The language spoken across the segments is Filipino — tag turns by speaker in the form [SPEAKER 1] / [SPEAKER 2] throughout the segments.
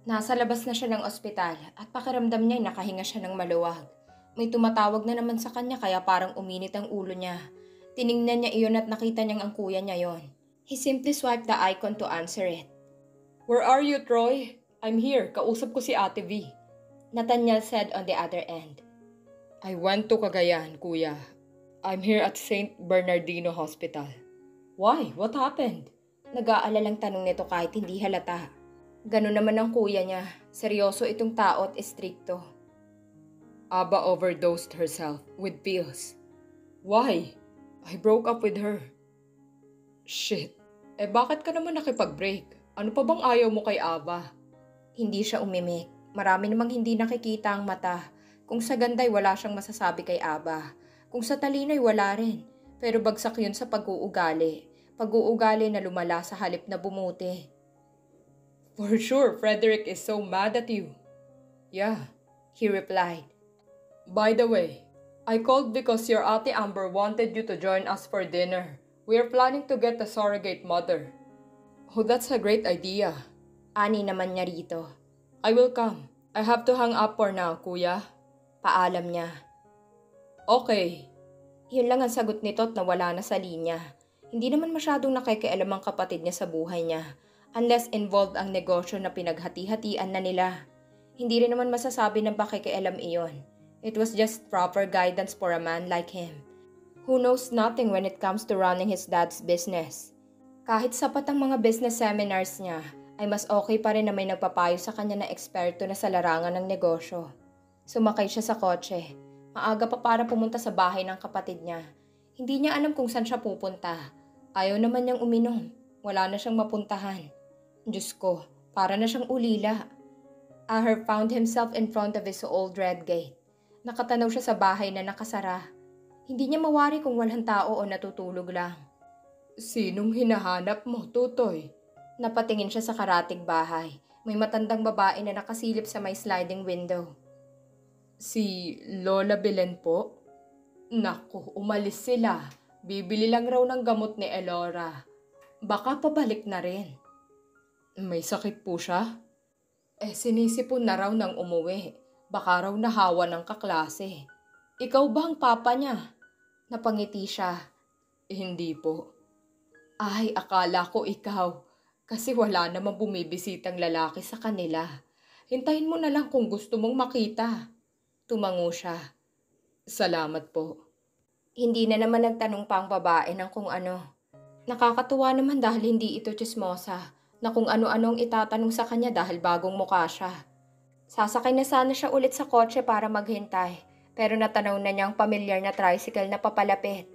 [SPEAKER 1] Nasa labas na siya ng ospital at pakiramdam niya ay nakahinga siya ng maluwag. May tumatawag na naman sa kanya kaya parang uminit ang ulo niya. Tiningnan niya iyon at nakita niyang ang kuya niya yon. He simply swiped the icon to answer it. "Where are you, Troy? I'm here. Kausap ko si Ate V." Nathaniel said on the other end. "I went to Cagayan, kuya. I'm here at St. Bernardino Hospital." "Why? What happened?" Nag-aalalang tanong nito kahit hindi halata. Ganun naman ang kuya niya. Seryoso itong tao at estrikto. "Aba overdosed herself with pills." "Why? I broke up with her." "Shit. Bakit ka naman nakipag-break? Ano pa bang ayaw mo kay Aba?" Hindi siya umimik. Marami namang hindi nakikita ang mata. Kung sa ganda'y wala siyang masasabi kay Aba. Kung sa talino'y wala rin. Pero bagsak yun sa pag-uugali. Pag-uugali na lumala sa halip na bumuti. "For sure, Frederick is so mad at you." "Yeah," he replied. "By the way, I called because your Ate Amber wanted you to join us for dinner. We are planning to get a surrogate mother." "Oh, that's a great idea." Ani naman niya rito. "I will come. I have to hang up for now, kuya." Paalam niya. "Okay." Yun lang ang sagot nito at nawala na sa linya. Hindi naman masyadong nakikialam ang kapatid niya sa buhay niya. Unless involved ang negosyo na pinaghati-hatian na nila. Hindi rin naman masasabi ng pakikialam iyon. It was just proper guidance for a man like him. Who knows nothing when it comes to running his dad's business. Kahit sapat ang mga business seminars niya, ay mas okay pa rin na may nagpapayo sa kanya na eksperto na sa larangan ng negosyo. Sumakay siya sa kotse. Maaga pa para pumunta sa bahay ng kapatid niya. Hindi niya alam kung saan siya pupunta. Ayaw naman niyang uminom. Wala na siyang mapuntahan. Diyos ko, para na siyang ulila. Aher found himself in front of his old red gate. Nakatanaw siya sa bahay na nakasara. Hindi niya mawari kung walang tao o natutulog lang. "Sinong hinahanap mo, Tutoy?" Napatingin siya sa karatig bahay. May matandang babae na nakasilip sa may sliding window. "Si Lola Belen po?" "Naku, umalis sila. Bibili lang raw ng gamot ni Elora. Baka pabalik na rin." "May sakit po siya?" Sinisipon na raw nang umuwi. Baka raw nahawa ng kaklase." "Ikaw ba ang papa niya?" Napangiti siya. "Hindi po." "Ay, akala ko ikaw. Kasi wala namang bumibisitang lalaki sa kanila. Hintayin mo na lang kung gusto mong makita." Tumango siya. "Salamat po." Hindi na naman nagtanong pa ang babae ng kung ano. Nakakatuwa naman dahil hindi ito tsismosa na kung ano-anong itatanong sa kanya dahil bagong mukha siya. Sasakay na sana siya ulit sa kotse para maghintay pero natanaw na niya ang pamilyar na tricycle na papalapit.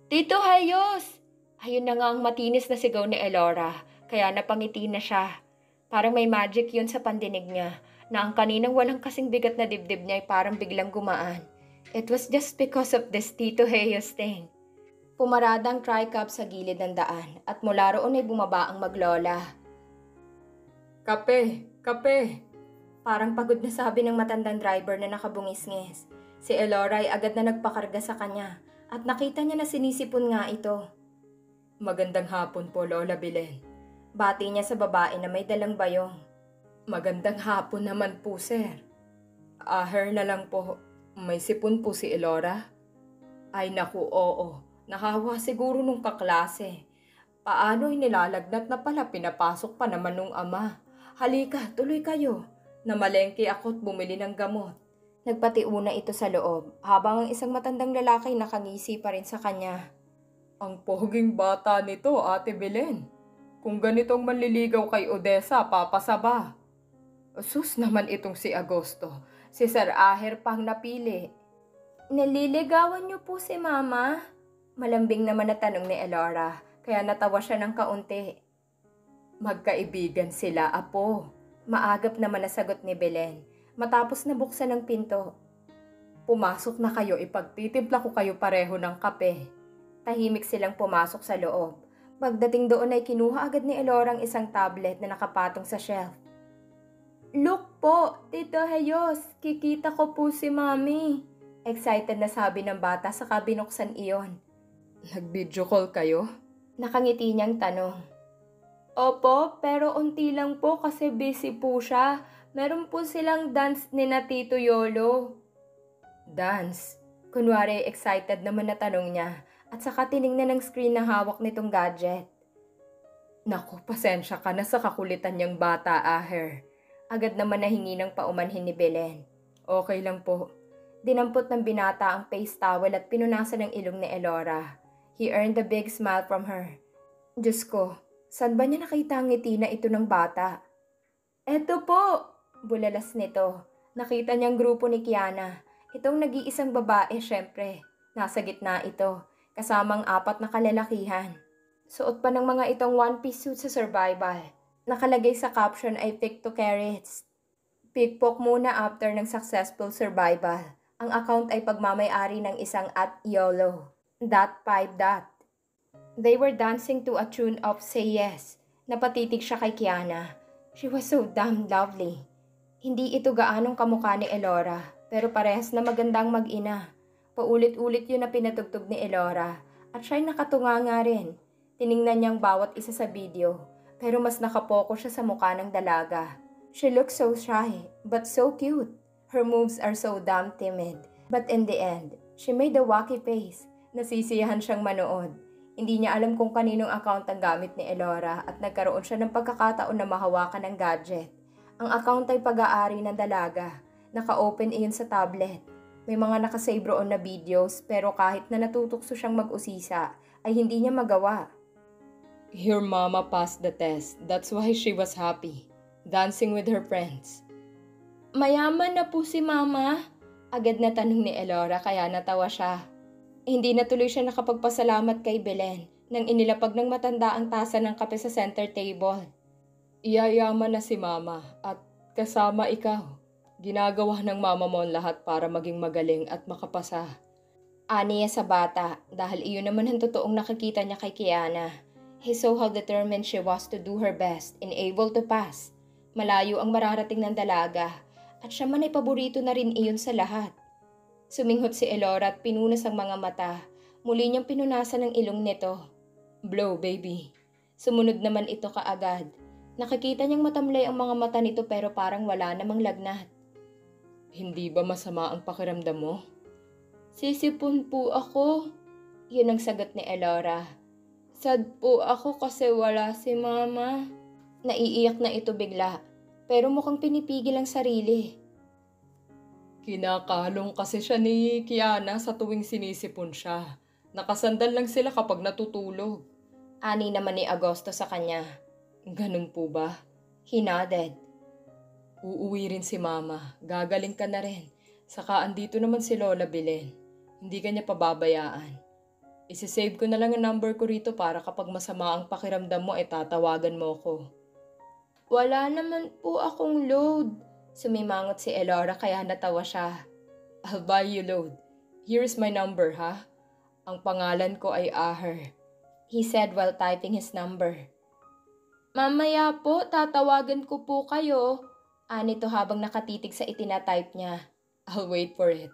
[SPEAKER 1] "Tito Hayos!" Ayun na nga ang matinis na sigaw ni Elora kaya napangiti na siya. Parang may magic yun sa pandinig niya na ang kaninang walang kasing bigat na dibdib niya ay parang biglang gumaan. It was just because of this Tito Hayos thing. Pumarada ang tri-cab sa gilid ng daan at mula roon ay bumaba ang maglola. "Kape! Kape!" Parang pagod na sabi ng matandang driver na nakabungis-ngis. Si Elora ay agad na nagpakarga sa kanya at nakita niya na sinisipon nga ito. "Magandang hapon po, Lola Belen." Bati niya sa babae na may dalang bayong. "Magandang hapon naman po, sir." "Aher na lang po. May sipon po si Elora?" "Ay naku, oo. Nakahawa siguro nung kaklase. Paano'y nilalagnat na pala pinapasok pa naman nung ama. Halika, tuloy kayo. Namalengke ako't bumili ng gamot." Nagpatiuna ito sa loob habang ang isang matandang lalaki nakangisi pa rin sa kanya. "Ang poging bata nito, Ate Belen. Kung ganitong manliligaw kay Odessa, papasaba." Sus naman itong si Agosto. Si Sir Aher pang napili. "Nililigawan niyo po si Mama?" Malambing naman na tanong ni Elora, kaya natawa siya ng kaunti. "Magkaibigan sila, apo." Maagap naman na sagot ni Belen, matapos na buksan ang pinto. "Pumasok na kayo, ipagtitimpla ko kayo pareho ng kape." Tahimik silang pumasok sa loob. Pagdating doon ay kinuha agad ni Elora ang isang tablet na nakapatong sa shelf. "Look po, Tito Hayos, kikita ko po si Mami." Excited na sabi ng bata saka binuksan iyon. "Nag-video call kayo?" Nakangiti niyang tanong. Opo, pero unti lang po kasi busy po siya. Meron po silang dance ni na Tito Yolo. Dance? Kunwari excited naman na tanong niya at saka tiningnan ng screen na hawak nitong gadget. Naku, pasensya ka na sa kakulitan niyang bata, Aher. Agad naman nahingi ng paumanhin ni Belen. Okay lang po. Dinampot ng binata ang face towel at pinunasan ng ilong ni Elora. He earned a big smile from her. Diyos ko, saan ba niya nakita ang ngiti na ito ng bata? Eto po! Bulalas nito. Nakita niyang grupo ni Kiana. Itong nag-iisang babae, syempre. Nasa gitna ito, kasamang 4 na kalalakihan. Suot pa ng mga itong one-piece suit sa survival. Nakalagay sa caption ay pick to carrots. Pickpock muna after ng successful survival. Ang account ay pagmamay-ari ng isang @YOLO. .5. They were dancing to a tune of Say Yes. Napatitig siya kay Kiana. She was so damn lovely. Hindi ito gaanong kamukha ni Elora, pero parehas na magandang mag-ina. Paulit-ulit yun na pinatugtog ni Elora, at siya'y nakatunga nga rin. Tiningnan niyang bawat isa sa video, pero mas nakapoko siya sa mukha ng dalaga. She looks so shy, but so cute. Her moves are so damn timid. But in the end, she made a wacky face. Nasisiyahan siyang manood. Hindi niya alam kung kaninong account ang gamit ni Elora at nagkaroon siya ng pagkakataon na mahawakan ng gadget. Ang account ay pag-aari ng dalaga. Naka-open iyon sa tablet. May mga nakasave roon na videos pero kahit na natutukso siyang mag-usisa ay hindi niya magawa. Your mama passed the test. That's why she was happy. Dancing with her friends. Mayaman na po si mama? Agad na tanong ni Elora kaya natawa siya. Hindi na tuloy siya nakapagpasalamat kay Belen nang inilapag ng matanda ang tasa ng kape sa center table. Iyayaman na si mama at kasama ikaw. Ginagawa ng mama mo ang lahat para maging magaling at makapasa. Aniya sa bata dahil iyon naman ang totoong nakikita niya kay Kiana. He saw how determined she was to do her best and able to pass. Malayo ang mararating ng dalaga at siya man ay paborito na rin iyon sa lahat. Suminghot si Elora at pinunas ang mga mata. Muli niyang pinunasan ang ilong nito. Blow, baby. Sumunod naman ito kaagad. Nakikita niyang matamlay ang mga mata nito pero parang wala namang lagnat. Hindi ba masama ang pakiramdam mo? Sisipon po ako. Yun ang sagot ni Elora. Sad po ako kasi wala si mama. Naiiyak na ito bigla pero mukhang pinipigil ang sarili. Kinakalong kasi siya ni Kiana sa tuwing sinisipon siya. Nakasandal lang sila kapag natutulog. Ani naman ni Agosto sa kanya. Ganun po ba? He nodded. Uuwi rin si mama. Gagaling ka na rin. Saka andito naman si Lola Belen. Hindi ka niya pababayaan. Isisave ko na lang ang number ko rito para kapag masama ang pakiramdam mo ay tatawagan mo ko. Wala naman po akong load. Sumimangot si Elora kaya natawa siya. I'll buy you load. Here's my number, ha? Ang pangalan ko ay Aher. He said while typing his number. Mamaya po, tatawagan ko po kayo. Anito habang nakatitig sa itinatype niya. I'll wait for it.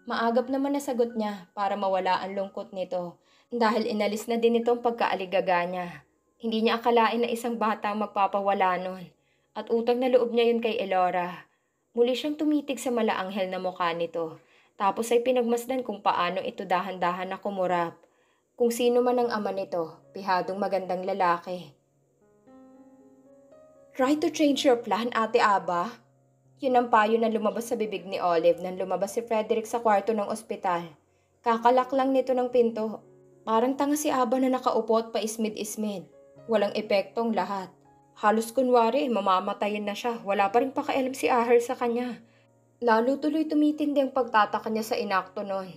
[SPEAKER 1] Maagap naman na sagot niya para mawala ang lungkot nito dahil inalis na din itong pagkaaligaga niya. Hindi niya akalain na isang bata ang magpapawala nun. At utang na loob niya yun kay Elora. Muli siyang tumitig sa malaanghel na mukha nito. Tapos ay pinagmasdan kung paano ito dahan-dahan na kumurap. Kung sino man ang ama nito, pihadong magandang lalaki. Try to change your plan, Ate Aba. Yun ang payo na lumabas sa bibig ni Olive nang lumabas si Frederick sa kwarto ng ospital. Kakalak lang nito ng pinto. Parang tanga si Aba na nakaupo at paismid-ismid. Walang epektong lahat. Halos kunwari, mamamatayin na siya. Wala pa rin pakialam si Aher sa kanya. Lalo tuloy tumitindi ang pagtataka niya sa inakto nun.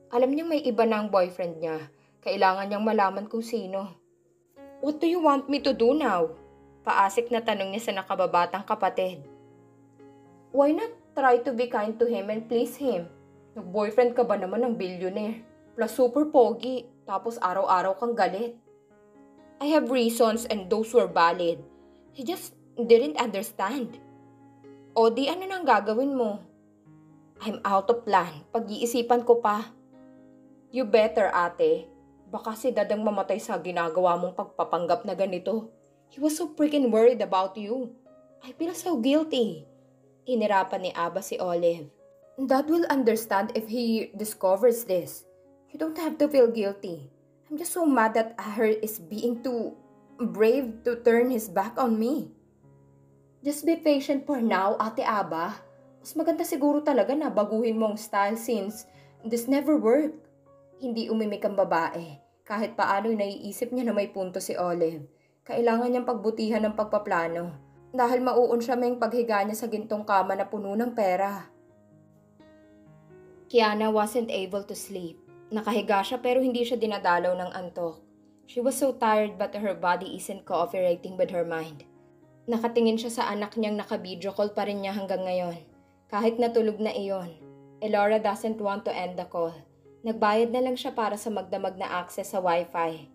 [SPEAKER 1] Alam niyang may iba na ang boyfriend niya. Kailangan niyang malaman kung sino. What do you want me to do now? Paasik na tanong niya sa nakababatang kapatid. Why not try to be kind to him and please him? Nag-boyfriend ka ba naman ng billionaire? Plus super pogi, tapos araw-araw kang galit. I have reasons and those were valid. He just didn't understand. O di ano nang gagawin mo? I'm out of plan. Pag-iisipan ko pa. You better, ate. Baka si dadang mamatay sa ginagawa mong pagpapanggap na ganito. He was so freaking worried about you. I feel so guilty. Hinirapan ni Aba si Olive. Dad will understand if he discovers this. You don't have to feel guilty. I'm just so mad that Aher is being too brave to turn his back on me. Just be patient for now, Ate Aba. Mas maganda siguro talaga na baguhin mo ang style since this never worked. Hindi umimik ang babae. Kahit paano'y naiisip niya na may punto si Olive. Kailangan niyang pagbutihan ng pagpaplano. Dahil mauun siya may paghiga niya sa gintong kama na puno ng pera. Kiana wasn't able to sleep. Nakahiga siya pero hindi siya dinadalaw ng antok. She was so tired but her body isn't cooperating with her mind. Nakatingin siya sa anak niyang naka-video call pa rin niya hanggang ngayon. Kahit natulog na iyon, Elora doesn't want to end the call. Nagbayad na lang siya para sa magdamag na access sa wifi.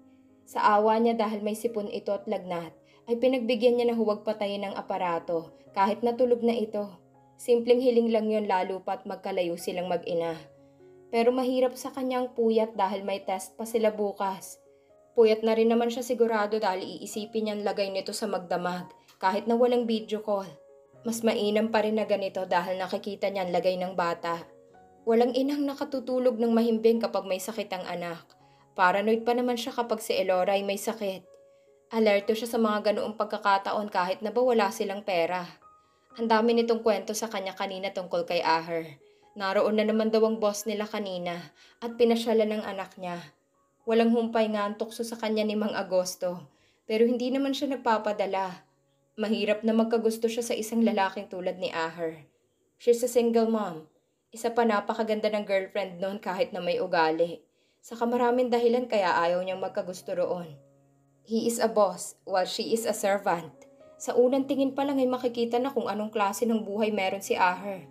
[SPEAKER 1] Sa awa niya dahil may sipon ito at lagnat, ay pinagbigyan niya na huwag patayin ang aparato kahit natulog na ito. Simpleng hiling lang yon lalo pat magkalayo silang mag-ina. Pero mahirap sa kanyang puyat dahil may test pa sila bukas. Puyat na rin naman siya sigurado dahil iisipin niyang lagay nito sa magdamag kahit na walang video call. Mas mainam pa rin na ganito dahil nakikita niyang lagay ng bata. Walang inang nakatutulog ng mahimbing kapag may sakit ang anak. Paranoid pa naman siya kapag si Elora ay may sakit. Alerto siya sa mga ganoong pagkakataon kahit na ba wala silang pera. Ang dami nitong kwento sa kanya kanina tungkol kay Aher. Naroon na naman daw ang boss nila kanina at pinasyalan ng anak niya. Walang humpay nga ang tukso sa kanya ni Mang Agosto pero hindi naman siya nagpapadala. Mahirap na magkagusto siya sa isang lalaking tulad ni Aher. She's a single mom. Isa pa napakaganda ng girlfriend noon kahit na may ugali. Saka maraming dahilan kaya ayaw niyang magkagusto roon. He is a boss while she is a servant. Sa unang tingin pa lang ay makikita na kung anong klase ng buhay meron si Aher.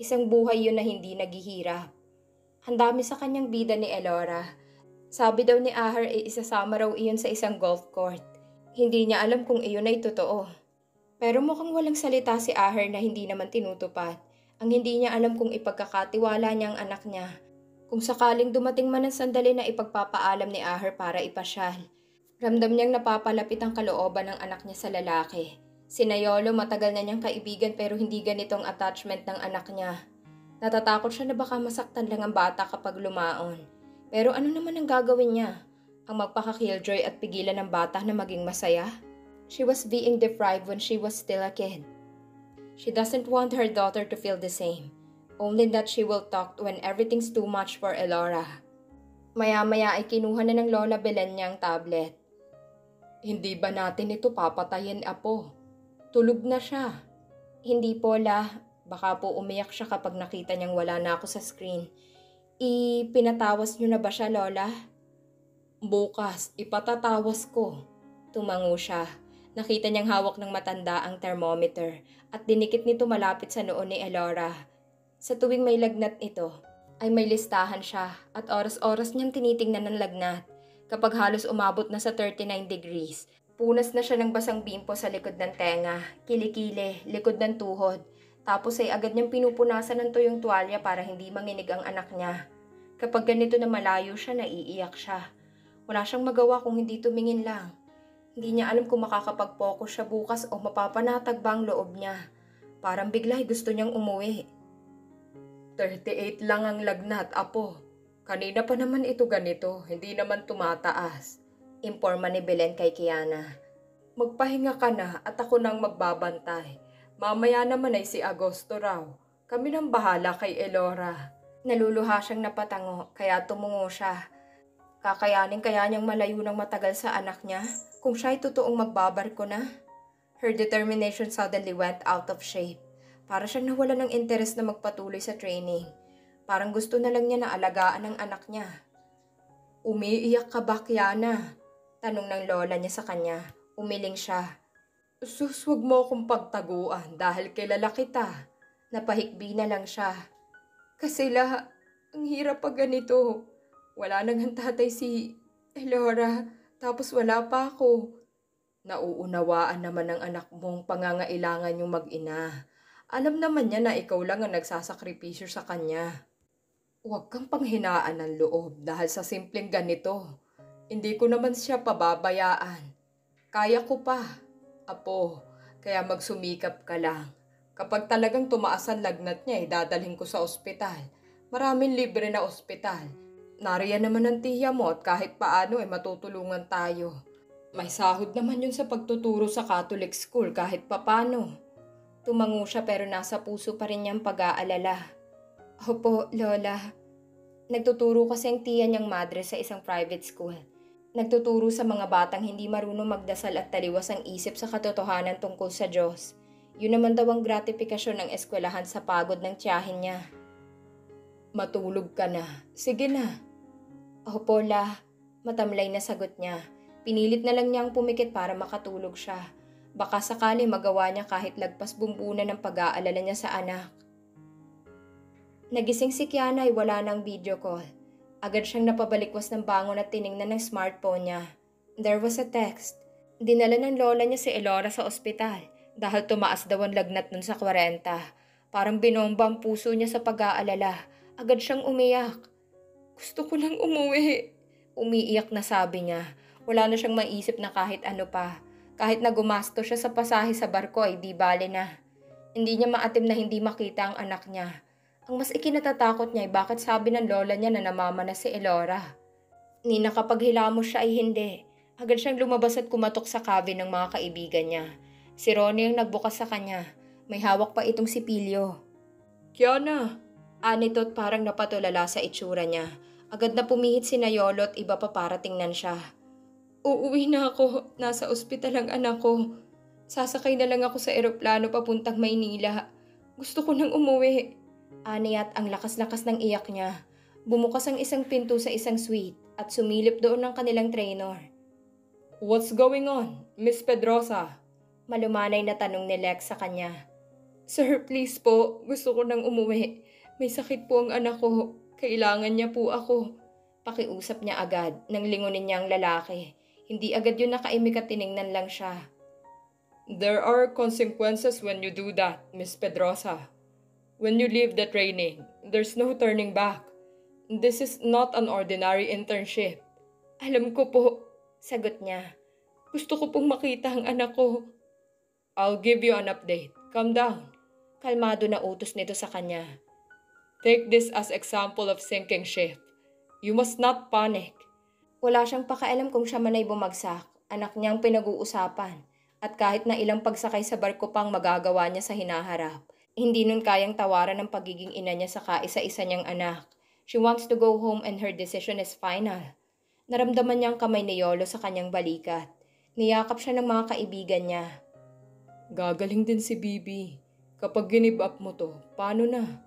[SPEAKER 1] Isang buhay yun na hindi naghihirap. Ang dami sa kanyang bida ni Elora. Sabi daw ni Aher ay isasama raw iyon sa isang golf court. Hindi niya alam kung iyon ay totoo. Pero mukhang walang salita si Aher na hindi naman tinutupad. Ang hindi niya alam kung ipagkakatiwala niya ang anak niya. Kung sakaling dumating man ang sandali na ipagpapaalam ni Aher para ipasyal. Ramdam niyang napapalapit ang kalooban ng anak niya sa lalaki. Si Nayolo matagal na niyang kaibigan pero hindi ganitong attachment ng anak niya. Natatakot siya na baka masaktan lang ang bata kapag lumaon. Pero ano naman ang gagawin niya? Ang magpaka-killjoy at pigilan ng bata na maging masaya? She was being deprived when she was still a kid. She doesn't want her daughter to feel the same. Only that she will talk when everything's too much for Elora. Maya-maya ay kinuha na ng Lola Belen niya ang tablet. Hindi ba natin ito papatayin, Apo? Tulog na siya. Hindi po, La. Baka po umiyak siya kapag nakita niyang wala na ako sa screen. Pinatawas niyo na ba siya, Lola? Bukas, ipatatawas ko. Tumango siya. Nakita niyang hawak ng matanda ang thermometer at dinikit nito malapit sa noon ni Elora. Sa tuwing may lagnat ito, ay may listahan siya at oras-oras niyang tinitingnan ng lagnat. Kapag halos umabot na sa 39 degrees, punas na siya ng basang bimpo sa likod ng tenga, kilikili, likod ng tuhod. Tapos ay agad niyang pinupunasan ng tuyong tuwalya para hindi manginig ang anak niya. Kapag ganito na malayo siya, naiiyak siya. Wala siyang magawa kung hindi tumingin lang. Hindi niya alam kung makakapag-focus siya bukas o mapapanatag ba ang loob niya. Parang bigla gusto niyang umuwi. 38 lang ang lagnat, Apo. Kanina pa naman ito ganito, hindi naman tumataas. Imporma ni Belen kay Kiana. Magpahinga ka na at ako nang magbabantay. Mamaya naman ay si Agosto raw. Kami nang bahala kay Elora. Naluluha siyang napatango kaya tumungo siya. Kakayanin kaya niyang malayo ng matagal sa anak niya kung siya'y totoong magbabarko na? Her determination suddenly went out of shape. Para siyang nawala ng interes na magpatuloy sa training. Parang gusto na lang niya na alagaan ang anak niya. Umiiyak ka ba, Kiana? Tanong ng lola niya sa kanya. Umiling siya. Sus, wag mo akong pagtaguan dahil kilala kita. Napahikbi na lang siya. Kasi ang hirap pag ganito. Wala nang ang tatay si Elora, tapos wala pa ako. Nauunawaan naman ng anak mong pangangailangan yung mag-ina. Alam naman niya na ikaw lang ang nagsasakripisyo sa kanya. Huwag kang panghinaan ng loob dahil sa simpleng ganito. Hindi ko naman siya pababayaan.
[SPEAKER 2] Kaya ko pa, apo, kaya magsumikap ka lang. Kapag talagang tumaas ang lagnat niya, dadalhin ko sa ospital. Maraming libre na ospital. Nariyan naman ang tiya mo at kahit paano matutulungan tayo. May sahod naman yun sa pagtuturo sa Catholic school kahit papano.
[SPEAKER 1] Tumango siya pero nasa puso pa rin niyang pag-aalala. Opo, Lola. Nagtuturo kasi ang tiya niyang madre sa isang private school. Nagtuturo sa mga batang hindi marunong magdasal at taliwas ang isip sa katotohanan tungkol sa Diyos. Yun naman daw ang gratifikasyon ng eskwelahan sa pagod ng tiyahin niya.
[SPEAKER 2] Matulog ka na. Sige na.
[SPEAKER 1] Opo, La. Matamlay na sagot niya. Pinilit na lang niyang pumikit para makatulog siya. Baka sakali magawa niya kahit lagpas bumbunan ng pag-aalala niya sa anak. Nagising si Kiana ay wala ng video call. Agad siyang napabalikwas ng bangon at tiningnan ng smartphone niya. There was a text. Dinala ng lola niya si Elora sa ospital dahil tumaas daw ang lagnat nun sa 40. Parang binomba ang puso niya sa pag-aalala. Agad siyang umiyak. Gusto ko nang umuwi. Umiiyak na sabi niya. Wala na siyang maisip na kahit ano pa. Kahit na gumasto siya sa pasahe sa barko ay di bale na. Hindi niya maatim na hindi makita ang anak niya. Ang mas ikinatatakot niya ay bakit sabi ng lola niya na namamanas si Elora. Ni nakapaghilamos siya ay hindi. Agad siyang lumabas at kumatok sa cabin ng mga kaibigan niya. Si Ronnie ang nagbukas sa kanya. May hawak pa itong sipilyo.
[SPEAKER 2] Kiana!
[SPEAKER 1] Anito't parang napatulala sa itsura niya. Agad na pumihit si Nayolo at iba pa para tingnan siya.
[SPEAKER 2] Uuwi na ako. Nasa ospital ang anak ko. Sasakay na lang ako sa eroplano papuntang Maynila. Gusto ko nang umuwi.
[SPEAKER 1] Ani at ang lakas-lakas ng iyak niya. Bumukas ang isang pinto sa isang suite at sumilip doon ng kanilang trainer.
[SPEAKER 2] What's going on, Miss Pedrosa?
[SPEAKER 1] Malumanay na tanong ni Lex sa kanya.
[SPEAKER 2] Sir, please po. Gusto ko nang umuwi. May sakit po ang anak ko. Kailangan niya po ako.
[SPEAKER 1] Pakiusap niya agad nang lingunin niya ang lalaki. Hindi agad yun nakaimik at tiningnan lang siya.
[SPEAKER 2] There are consequences when you do that, Miss Pedrosa. When you leave the training, there's no turning back. This is not an ordinary internship.
[SPEAKER 1] Alam ko po, sagot niya.
[SPEAKER 2] Gusto ko pong makita ang anak ko. I'll give you an update. Calm down.
[SPEAKER 1] Kalmado na utos nito sa kanya.
[SPEAKER 2] Take this as example of sinking ship. You must not panic.
[SPEAKER 1] Wala siyang pakialam kung siya man ay bumagsak. Anak niyang pinag-uusapan. At kahit na ilang pagsakay sa barko pang magagawa niya sa hinaharap. Hindi nun kayang tawaran ang pagiging ina niya sa kaisa-isa niyang anak. She wants to go home and her decision is final. Naramdaman niya ang kamay ni Yolo sa kanyang balikat. Niyakap siya ng mga kaibigan niya.
[SPEAKER 2] Gagaling din si Bibi. Kapag ginib up mo to, paano na?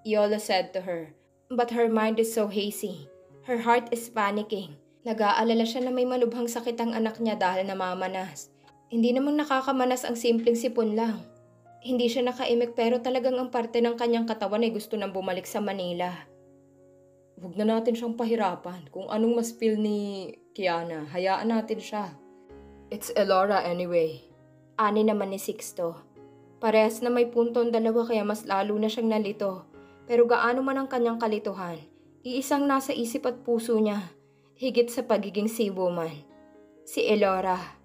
[SPEAKER 1] Yolo said to her. But her mind is so hazy. Her heart is panicking. Nag-aalala siya na may malubhang sakit ang anak niya dahil namamanas. Hindi namang nakakamanas ang simpleng sipon lang. Hindi siya nakaimik pero talagang ang parte ng kanyang katawan ay gusto nang bumalik sa Manila.
[SPEAKER 2] Huwag na natin siyang pahirapan. Kung anong mas feel ni Kiana, hayaan natin siya. It's Elora anyway.
[SPEAKER 1] Ani naman ni Sixto. Parehas na may punto ang dalawa kaya mas lalo na siyang nalito. Pero gaano man ang kanyang kalituhan, iisang nasa isip at puso niya, higit sa pagiging seawoman. Si Elora.